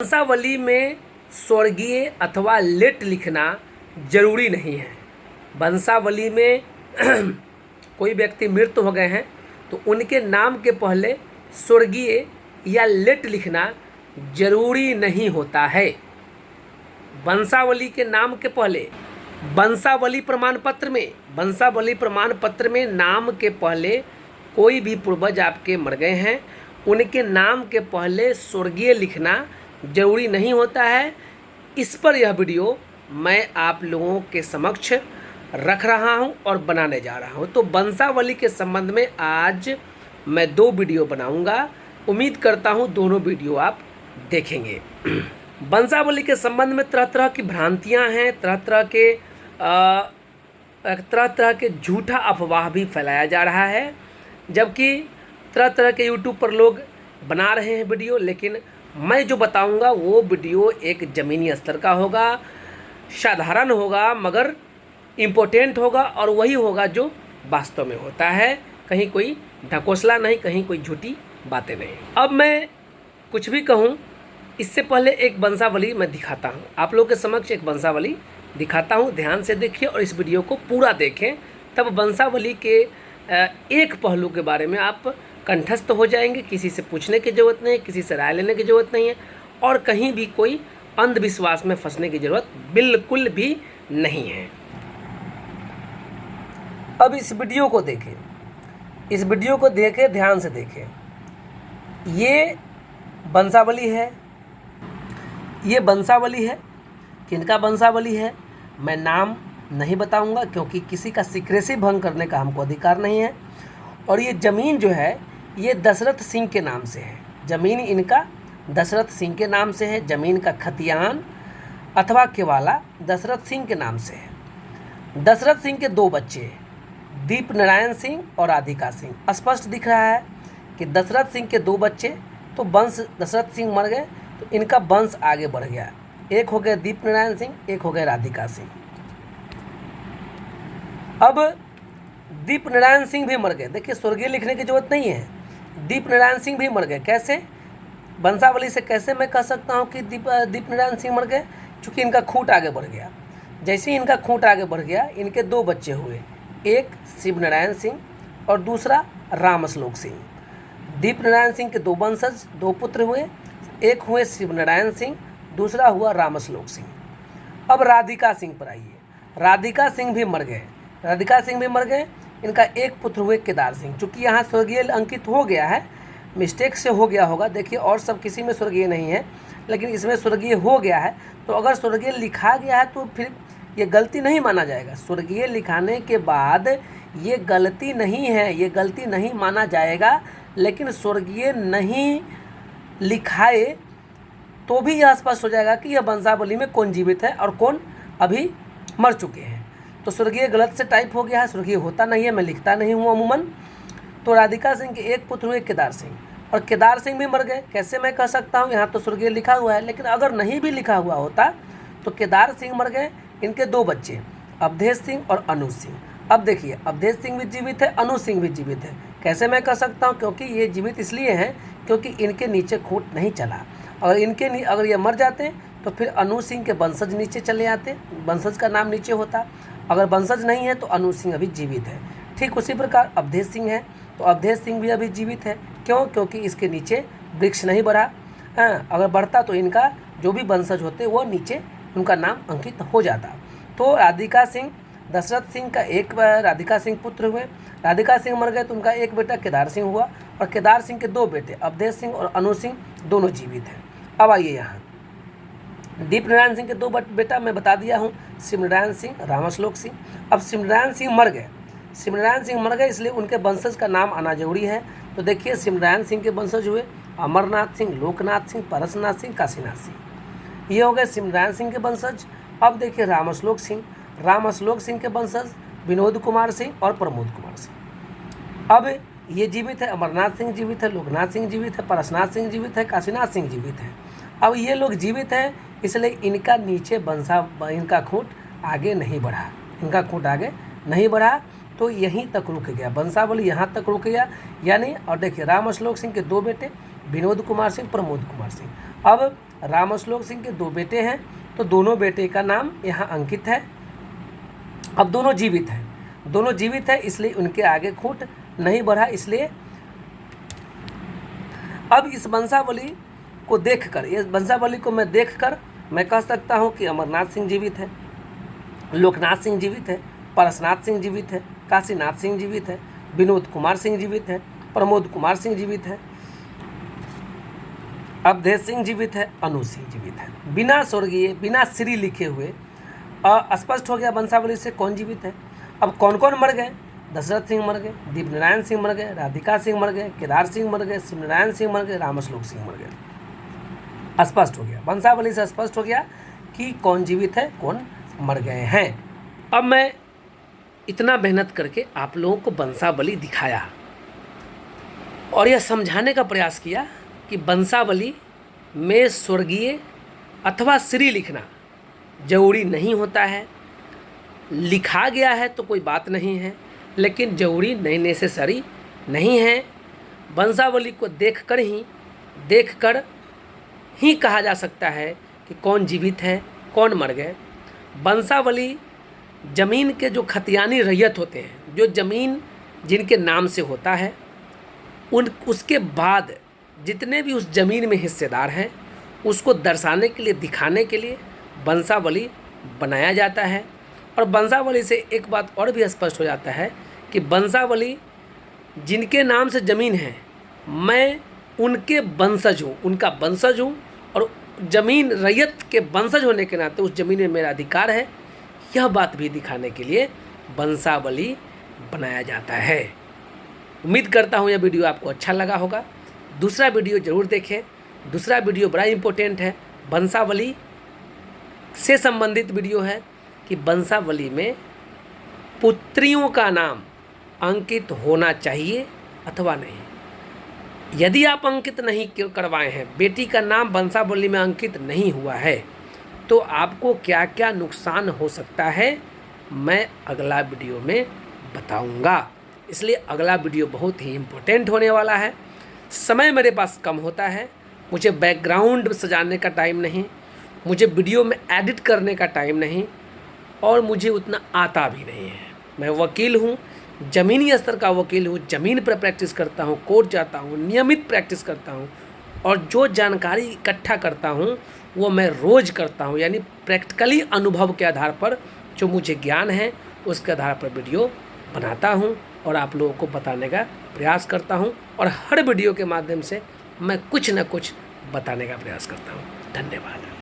वंशावली में स्वर्गीय अथवा लेट लिखना जरूरी नहीं है। वंशावली में कोई व्यक्ति मृत हो गए हैं तो उनके नाम के पहले स्वर्गीय या लेट लिखना जरूरी नहीं होता है। वंशावली के नाम के पहले वंशावली प्रमाण पत्र में नाम के पहले कोई भी पूर्वज आपके मर गए हैं, उनके नाम के पहले स्वर्गीय लिखना जरूरी नहीं होता है। इस पर यह वीडियो मैं आप लोगों के समक्ष रख रहा हूं और बनाने जा रहा हूं। तो वंशावली के संबंध में आज मैं 2 वीडियो बनाऊंगा। उम्मीद करता हूं दोनों वीडियो आप देखेंगे। वंशावली के संबंध में तरह तरह की भ्रांतियां हैं, तरह तरह के झूठा अफवाह भी फैलाया जा रहा है, जबकि तरह तरह के यूट्यूब पर लोग बना रहे हैं वीडियो। लेकिन मैं जो बताऊंगा वो वीडियो एक ज़मीनी स्तर का होगा, साधारण होगा, मगर इम्पोर्टेंट होगा और वही होगा जो वास्तव में होता है। कहीं कोई ढकोसला नहीं, कहीं कोई झूठी बातें नहीं। अब मैं कुछ भी कहूँ इससे पहले एक वंशावली मैं दिखाता हूँ, आप लोगों के समक्ष एक वंशावली दिखाता हूँ। ध्यान से देखिए और इस वीडियो को पूरा देखें, तब वंशावली के एक पहलू के बारे में आप कंठस्थ हो जाएंगे। किसी से पूछने की ज़रूरत नहीं है, किसी से राय लेने की ज़रूरत नहीं है और कहीं भी कोई अंधविश्वास में फंसने की ज़रूरत बिल्कुल भी नहीं है। अब इस वीडियो को देखें, ध्यान से देखें। ये वंशावली है, किनका वंशावली है मैं नाम नहीं बताऊंगा क्योंकि किसी का सीक्रेसी भंग करने का हमको अधिकार नहीं है। और ये ज़मीन जो है ये दशरथ सिंह के नाम से है। ज़मीन इनका दशरथ सिंह के नाम से है। ज़मीन का खतियान अथवा केवाला दशरथ सिंह के नाम से है। दशरथ सिंह के 2 बच्चे दीप नारायण सिंह और राधिका सिंह। स्पष्ट दिख रहा है कि दशरथ सिंह के 2 बच्चे, तो वंश दशरथ सिंह मर गए तो इनका वंश आगे बढ़ गया। एक हो गए दीप नारायण सिंह, एक हो गए राधिका सिंह। अब दीप नारायण सिंह भी मर गए। देखिए स्वर्गीय लिखने की जरूरत नहीं है, दीप नारायण सिंह भी मर गए। कैसे? वंशावली से कैसे मैं कह सकता हूँ कि दीप नारायण सिंह मर गए? चूँकि इनका खूंट आगे बढ़ गया। जैसे ही इनका खूंट आगे बढ़ गया इनके 2 बच्चे हुए, एक शिव नारायण सिंह और दूसरा रामश्लोक सिंह। दीप नारायण सिंह के 2 वंशज, 2 पुत्र हुए, एक हुए शिव नारायण सिंह, दूसरा हुआ रामश्लोक सिंह। अब राधिका सिंह पर आइए। राधिका सिंह भी मर गए। इनका एक पुत्र हुए केदार सिंह। चूँकि यहाँ स्वर्गीय अंकित हो गया है, मिस्टेक से हो गया होगा। देखिए और सब किसी में स्वर्गीय नहीं है, लेकिन इसमें स्वर्गीय हो गया है। तो अगर स्वर्गीय लिखा गया है तो फिर ये गलती नहीं माना जाएगा। स्वर्गीय लिखाने के बाद ये गलती नहीं है, ये गलती नहीं माना जाएगा। लेकिन स्वर्गीय नहीं लिखाए तो भी यह स्पष्ट हो जाएगा कि यह वंशावली में कौन जीवित है और कौन अभी मर चुके हैं। तो स्वर्गीय गलत से टाइप हो गया है, स्वर्गीय होता नहीं है, मैं लिखता नहीं हूँ अमूमन। तो राधिका सिंह के एक पुत्र हुए केदार सिंह, और केदार सिंह भी मर गए। कैसे मैं कह सकता हूँ? यहाँ तो स्वर्गीय लिखा हुआ है, लेकिन अगर नहीं भी लिखा हुआ होता तो केदार सिंह मर गए। इनके 2 बच्चे अवधेश सिंह और अनु सिंह। अब देखिए अवधेश सिंह भी जीवित है, अनु सिंह भी जीवित है। कैसे मैं कह सकता हूँ? क्योंकि ये जीवित इसलिए हैं क्योंकि इनके नीचे खूंट नहीं चला। अगर ये मर जाते तो फिर अनु सिंह के वंशज नीचे चले आते, वंशज का नाम नीचे होता। अगर वंशज नहीं है तो अनु सिंह अभी जीवित है। ठीक उसी प्रकार अवधेश सिंह है तो अवधेश सिंह भी अभी जीवित है। क्यों? क्योंकि इसके नीचे वृक्ष नहीं बढ़ा। अगर बढ़ता तो इनका जो भी वंशज होते वो नीचे उनका नाम अंकित हो जाता। तो राधिका सिंह, दशरथ सिंह का एक राधिका सिंह पुत्र हुए। राधिका सिंह मर गए तो उनका एक बेटा केदार सिंह हुआ, और केदार सिंह के 2 बेटे अवधेश सिंह और अनु सिंह दोनों जीवित हैं। अब आइए यहाँ दीप नारायण सिंह के 2 बेटा मैं बता दिया हूँ, शिव नारायण सिंह, रामश्लोक सिंह। अब शिव नारायण सिंह मर गए, इसलिए उनके वंशज का नाम आना जरूरी है। तो देखिए शिव नारायण सिंह के वंशज हुए अमरनाथ सिंह, लोकनाथ सिंह, परसनाथ सिंह, काशीनाथ सिंह। ये हो गए शिव नारायण सिंह के वंशज। अब देखिए रामश्लोक सिंह के वंशज विनोद कुमार सिंह और प्रमोद कुमार सिंह। अब ये जीवित है, अमरनाथ सिंह जीवित है, लोकनाथ सिंह जीवित है, परसनाथ सिंह जीवित है, काशीनाथ सिंह जीवित है। अब ये लोग जीवित हैं, इसलिए इनका नीचे इनका खूंट आगे नहीं बढ़ा, तो यहीं तक रुक गया। वंशावली यहाँ तक रुक गया यानी। और देखिए रामश्लोक सिंह के 2 बेटे विनोद कुमार सिंह, प्रमोद कुमार सिंह। अब रामश्लोक सिंह के 2 बेटे हैं, तो दोनों बेटे का नाम यहाँ अंकित है। अब दोनों जीवित हैं, इसलिए उनके आगे खूंट नहीं बढ़ा। इसलिए अब इस वंशावली को देखकर, इस वंशावली को मैं देखकर मैं कह सकता हूँ कि अमरनाथ सिंह जीवित है, लोकनाथ सिंह जीवित है, परसनाथ सिंह जीवित है, काशीनाथ सिंह जीवित है, विनोद कुमार सिंह जीवित है, प्रमोद कुमार सिंह जीवित है, अवधेश सिंह जीवित है, अनु सिंह जीवित है। बिना स्वर्गीय, बिना श्री लिखे हुए स्पष्ट हो गया वंशावली से कौन जीवित है। अब कौन कौन मर गए? दशरथ सिंह मर गए, दीपनारायण सिंह मर गए, राधिका सिंह मर गए, केदार सिंह मर गए, शिवनारायण सिंह मर गए, रामश्लोक सिंह मर गए। स्पष्ट हो गया, वंशावली से स्पष्ट हो गया कि कौन जीवित है, कौन मर गए हैं। अब मैं इतना मेहनत करके आप लोगों को वंशावली दिखाया और यह समझाने का प्रयास किया कि वंशावली में स्वर्गीय अथवा श्री लिखना जरूरी नहीं होता है। लिखा गया है तो कोई बात नहीं है, लेकिन जरूरी नहीं, नेसेसरी नहीं है। वंशावली को देखकर ही कहा जा सकता है कि कौन जीवित है, कौन मर गए। वंशावली ज़मीन के जो खतियानी रैयत होते हैं, जो ज़मीन जिनके नाम से होता है, उसके बाद जितने भी उस ज़मीन में हिस्सेदार हैं, उसको दर्शाने के लिए, दिखाने के लिए वंशावली बनाया जाता है। और वंशावली से एक बात और भी स्पष्ट हो जाता है कि वंशावली जिनके नाम से ज़मीन है, मैं उनके वंशज हूँ, उनका वंशज हूँ, और ज़मीन रैयत के वंशज होने के नाते उस ज़मीन में मेरा अधिकार है। यह बात भी दिखाने के लिए वंशावली बनाया जाता है। उम्मीद करता हूँ यह वीडियो आपको अच्छा लगा होगा। दूसरा वीडियो ज़रूर देखें। दूसरा वीडियो बड़ा इम्पोर्टेंट है, वंशावली से संबंधित वीडियो है कि वंशावली में पुत्रियों का नाम अंकित होना चाहिए अथवा नहीं। यदि आप अंकित नहीं करवाए हैं, बेटी का नाम वंशावली में अंकित नहीं हुआ है, तो आपको क्या क्या नुकसान हो सकता है, मैं अगला वीडियो में बताऊंगा। इसलिए अगला वीडियो बहुत ही इम्पोर्टेंट होने वाला है। समय मेरे पास कम होता है, मुझे बैकग्राउंड सजाने का टाइम नहीं, मुझे वीडियो में एडिट करने का टाइम नहीं, और मुझे उतना आता भी नहीं है। मैं वकील हूँ, ज़मीनी स्तर का वकील हूँ, ज़मीन पर प्रैक्टिस करता हूँ, कोर्ट जाता हूँ, नियमित प्रैक्टिस करता हूँ, और जो जानकारी इकट्ठा करता हूँ वो मैं रोज़ करता हूँ। यानी प्रैक्टिकली अनुभव के आधार पर जो मुझे ज्ञान है उसके आधार पर वीडियो बनाता हूँ और आप लोगों को बताने का प्रयास करता हूँ, और हर वीडियो के माध्यम से मैं कुछ न कुछ बताने का प्रयास करता हूँ। धन्यवाद।